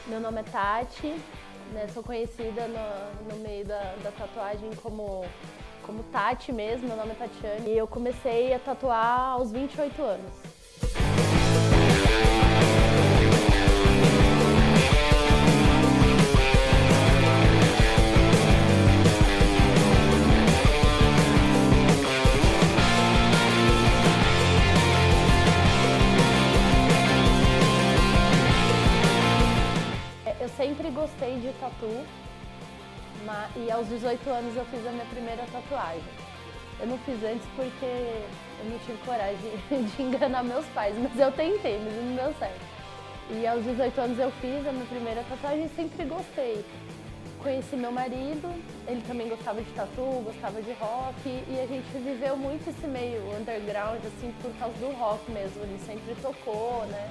Meu nome é Tati, né? Sou conhecida no meio da tatuagem como Tati mesmo, meu nome é Tatiane. E eu comecei a tatuar aos 28 anos. Eu sempre gostei de tatu, e aos 18 anos eu fiz a minha primeira tatuagem. Eu não fiz antes porque eu não tive coragem de enganar meus pais, mas eu tentei, mas não deu certo. E aos 18 anos eu fiz a minha primeira tatuagem e sempre gostei. Conheci meu marido, ele também gostava de tatu, gostava de rock, e a gente viveu muito esse meio underground, assim, por causa do rock mesmo, ele sempre tocou, né?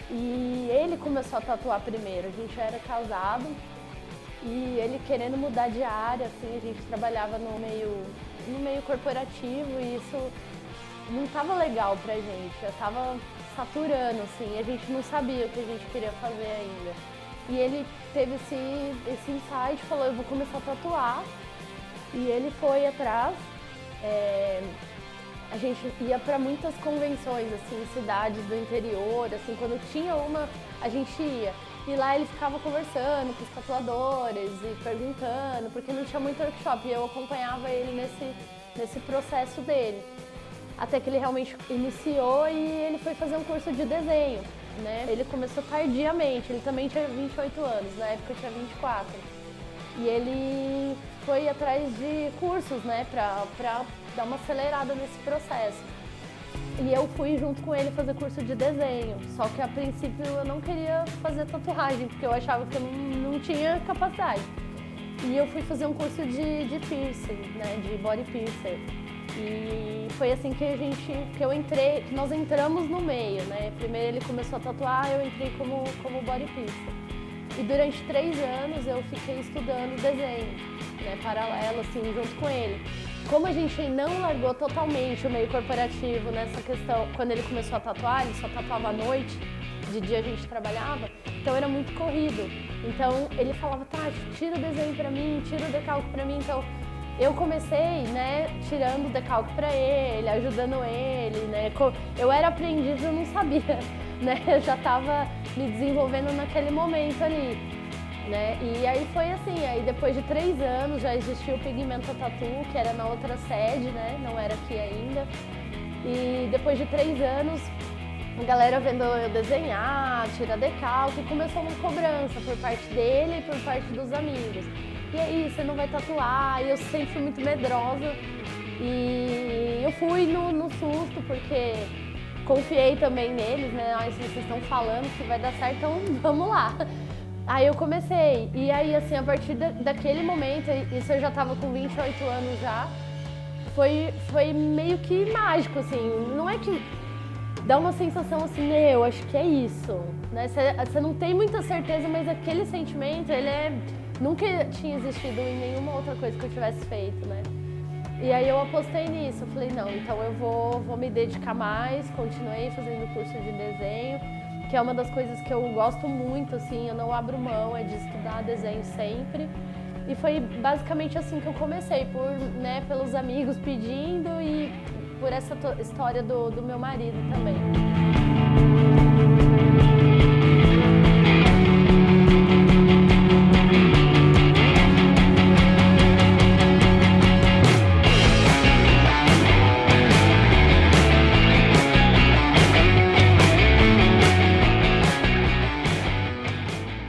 E ele começou a tatuar primeiro, a gente já era casado e ele querendo mudar de área, assim, a gente trabalhava no meio corporativo e isso não estava legal pra gente, já estava saturando, assim, a gente não sabia o que a gente queria fazer ainda. E ele teve esse insight, falou, eu vou começar a tatuar, e ele foi atrás. A gente ia para muitas convenções, assim, cidades do interior, assim, quando tinha uma, a gente ia. E lá ele ficava conversando com os tatuadores e perguntando, porque não tinha muito workshop, e eu acompanhava ele nesse processo dele. Até que ele realmente iniciou e ele foi fazer um curso de desenho, né? Ele começou tardiamente, ele também tinha 28 anos, na época eu tinha 24. E ele foi atrás de cursos, né, pra dar uma acelerada nesse processo. E eu fui junto com ele fazer curso de desenho, só que a princípio eu não queria fazer tatuagem, porque eu achava que eu não tinha capacidade. E eu fui fazer um curso de piercing, né, de body piercer. E foi assim que nós entramos no meio, né. Primeiro ele começou a tatuar, eu entrei como body piercer. E durante 3 anos eu fiquei estudando desenho, né, paralelo, assim, junto com ele. Como a gente não largou totalmente o meio corporativo nessa questão, quando ele começou a tatuar, ele só tatuava à noite, de dia a gente trabalhava, então era muito corrido. Então ele falava, Tati, tira o desenho pra mim, tira o decalque pra mim. Então eu comecei, né, tirando o decalque pra ele, ajudando ele, né. Eu era aprendiz, eu não sabia, né, eu já tava me desenvolvendo naquele momento ali, né. E aí foi assim, aí depois de 3 anos já existia o Pigmenta Tattoo, que era na outra sede, né, não era aqui ainda. E depois de 3 anos, a galera vendo eu desenhar, tirar decalque, começou uma cobrança por parte dele e por parte dos amigos. E aí, você não vai tatuar? E eu sempre fui muito medrosa. E eu fui no susto, porque confiei também neles, né? Ah, se vocês estão falando que vai dar certo, então vamos lá. Aí eu comecei. E aí, assim, a partir daquele momento, isso eu já tava com 28 anos já, foi meio que mágico, assim. Não é que dá uma sensação assim, eu acho que é isso, né? Você não tem muita certeza, mas aquele sentimento, nunca tinha existido em nenhuma outra coisa que eu tivesse feito, né? E aí eu apostei nisso, eu falei, não, então eu vou me dedicar mais, continuei fazendo curso de desenho, que é uma das coisas que eu gosto muito, assim, eu não abro mão, é de estudar desenho sempre. E foi basicamente assim que eu comecei, pelos amigos pedindo e por essa história do meu marido também.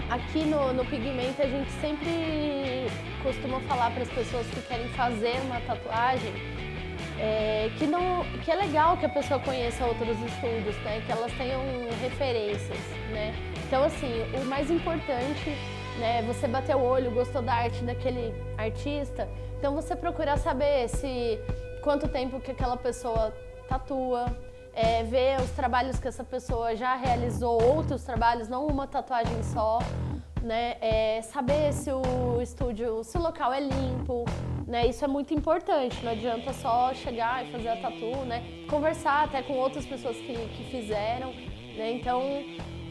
Aqui no Pigmenta a gente sempre costuma falar para as pessoas que querem fazer uma tatuagem que é legal que a pessoa conheça outros estúdios, né? Que elas tenham referências, né? Então, assim, o mais importante, né? Você bater o olho, gostou da arte daquele artista, então você procurar saber quanto tempo que aquela pessoa tatua, ver os trabalhos que essa pessoa já realizou, outros trabalhos, não uma tatuagem só, né? Saber se o local é limpo, né? Isso é muito importante, não adianta só chegar e fazer a tatu, né? Conversar até com outras pessoas que fizeram, né? Então,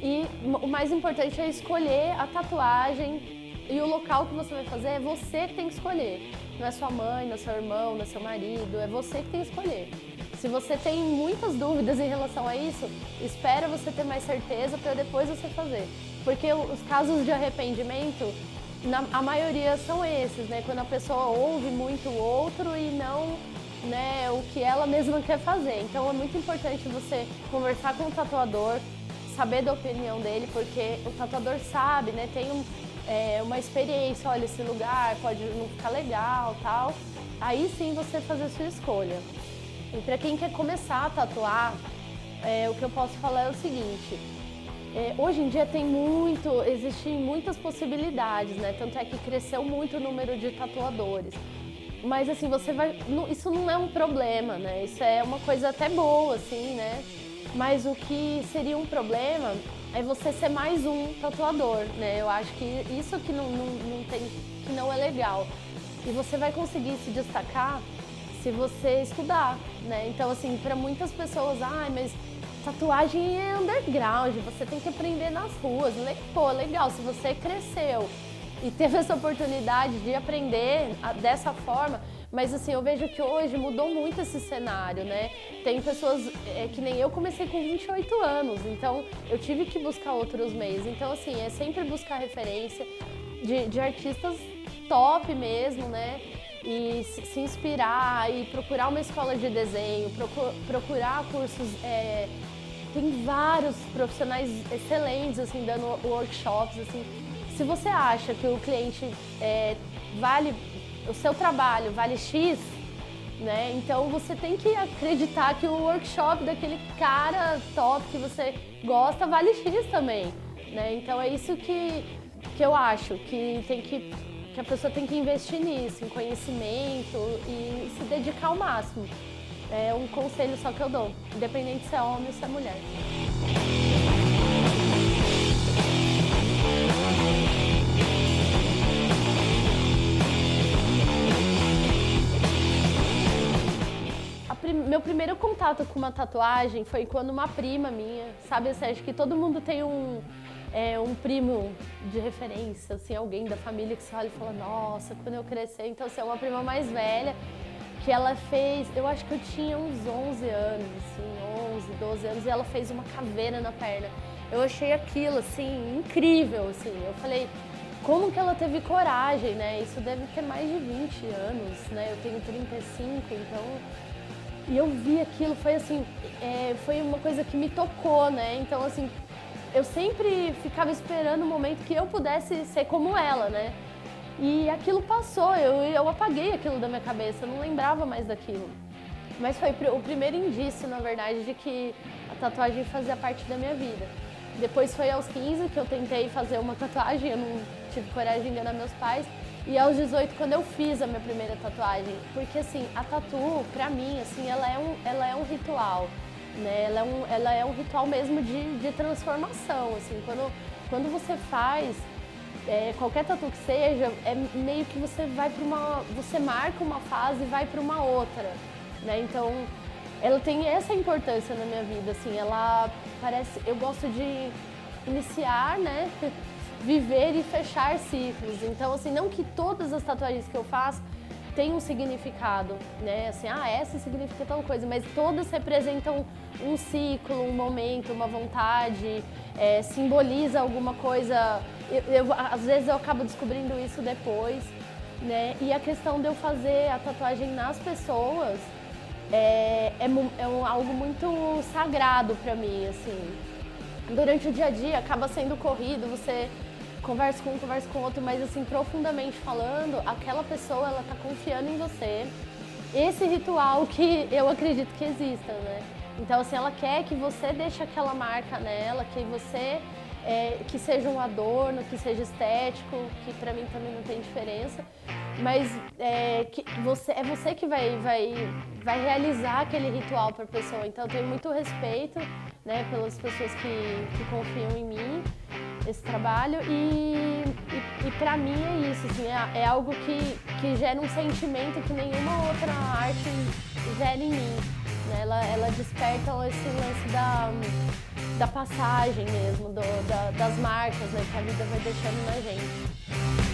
E o mais importante é escolher a tatuagem e o local que você vai fazer é você que tem que escolher. Não é sua mãe, não é seu irmão, não é seu marido, é você que tem que escolher. Se você tem muitas dúvidas em relação a isso, espera você ter mais certeza para depois você fazer. Porque os casos de arrependimento, a maioria são esses, né? Quando a pessoa ouve muito o outro e não, né, o que ela mesma quer fazer. Então é muito importante você conversar com o tatuador, saber da opinião dele, porque o tatuador sabe, né? Tem uma experiência, olha, esse lugar pode não ficar legal, tal. Aí sim você fazer a sua escolha. E para quem quer começar a tatuar, o que eu posso falar é o seguinte: hoje em dia existem muitas possibilidades, né? Tanto é que cresceu muito o número de tatuadores. Mas assim, isso não é um problema, né? Isso é uma coisa até boa, assim, né? Mas o que seria um problema é você ser mais um tatuador, né? Eu acho que isso que não é legal. E você vai conseguir se destacar se você estudar, né? Então, assim, para muitas pessoas, mas tatuagem é underground, você tem que aprender nas ruas. Pô, legal, se você cresceu e teve essa oportunidade de aprender dessa forma, mas assim, eu vejo que hoje mudou muito esse cenário, né? Tem pessoas que nem eu comecei com 28 anos, então eu tive que buscar outros meios. Então, assim, é sempre buscar referência de artistas top mesmo, né? E se inspirar e procurar uma escola de desenho, procurar cursos. Tem vários profissionais excelentes, assim, dando workshops, assim. Se você acha que o cliente o seu trabalho vale X, né? Então você tem que acreditar que o workshop daquele cara top que você gosta vale X também, né? Então é isso que eu acho, que a pessoa tem que investir nisso, em conhecimento e se dedicar ao máximo. É um conselho só que eu dou, independente se é homem ou se é mulher. Meu primeiro contato com uma tatuagem foi quando uma prima minha, sabe, assim, acho que todo mundo tem um primo de referência, assim, alguém da família que você olha e fala, nossa, quando eu crescer, então assim, é uma prima mais velha, que ela fez, eu acho que eu tinha uns 11 anos, assim, 11, 12 anos, e ela fez uma caveira na perna. Eu achei aquilo, assim, incrível, assim, eu falei, como que ela teve coragem, né? Isso deve ter mais de 20 anos, né? Eu tenho 35, então... E eu vi aquilo, foi assim, foi uma coisa que me tocou, né? Então, assim, eu sempre ficava esperando o momento que eu pudesse ser como ela, né? E aquilo passou, eu apaguei aquilo da minha cabeça, eu não lembrava mais daquilo. Mas foi o primeiro indício, na verdade, de que a tatuagem fazia parte da minha vida. Depois foi aos 15 que eu tentei fazer uma tatuagem, eu não tive coragem de enganar meus pais. E aos 18, quando eu fiz a minha primeira tatuagem, porque assim, a tatu, pra mim, assim, ela é um ritual, né? Ela é um ritual mesmo de transformação, assim, quando você faz qualquer tatu que seja, é meio que você você marca uma fase e vai para uma outra, né? Então, ela tem essa importância na minha vida, assim, eu gosto de iniciar, né? Viver e fechar ciclos. Então, assim, não que todas as tatuagens que eu faço tenham um significado, né? Assim, essa significa tal coisa, mas todas representam um ciclo, um momento, uma vontade, simboliza alguma coisa. Às vezes eu acabo descobrindo isso depois, né? E a questão de eu fazer a tatuagem nas pessoas algo muito sagrado pra mim, assim. Durante o dia a dia acaba sendo corrido, você conversa com um, conversa com outro, mas assim, profundamente falando, aquela pessoa, ela tá confiando em você. Esse ritual que eu acredito que exista, né? Então, assim, ela quer que você deixe aquela marca nela, que você, que seja um adorno, que seja estético, que pra mim também não tem diferença, mas que você que vai realizar aquele ritual pra pessoa. Então, eu tenho muito respeito, né, pelas pessoas que confiam em mim, esse trabalho, e pra mim é isso, assim, é algo que gera um sentimento que nenhuma outra arte gera em mim, né? Ela desperta esse lance da passagem mesmo, das marcas, né, que a vida vai deixando na gente.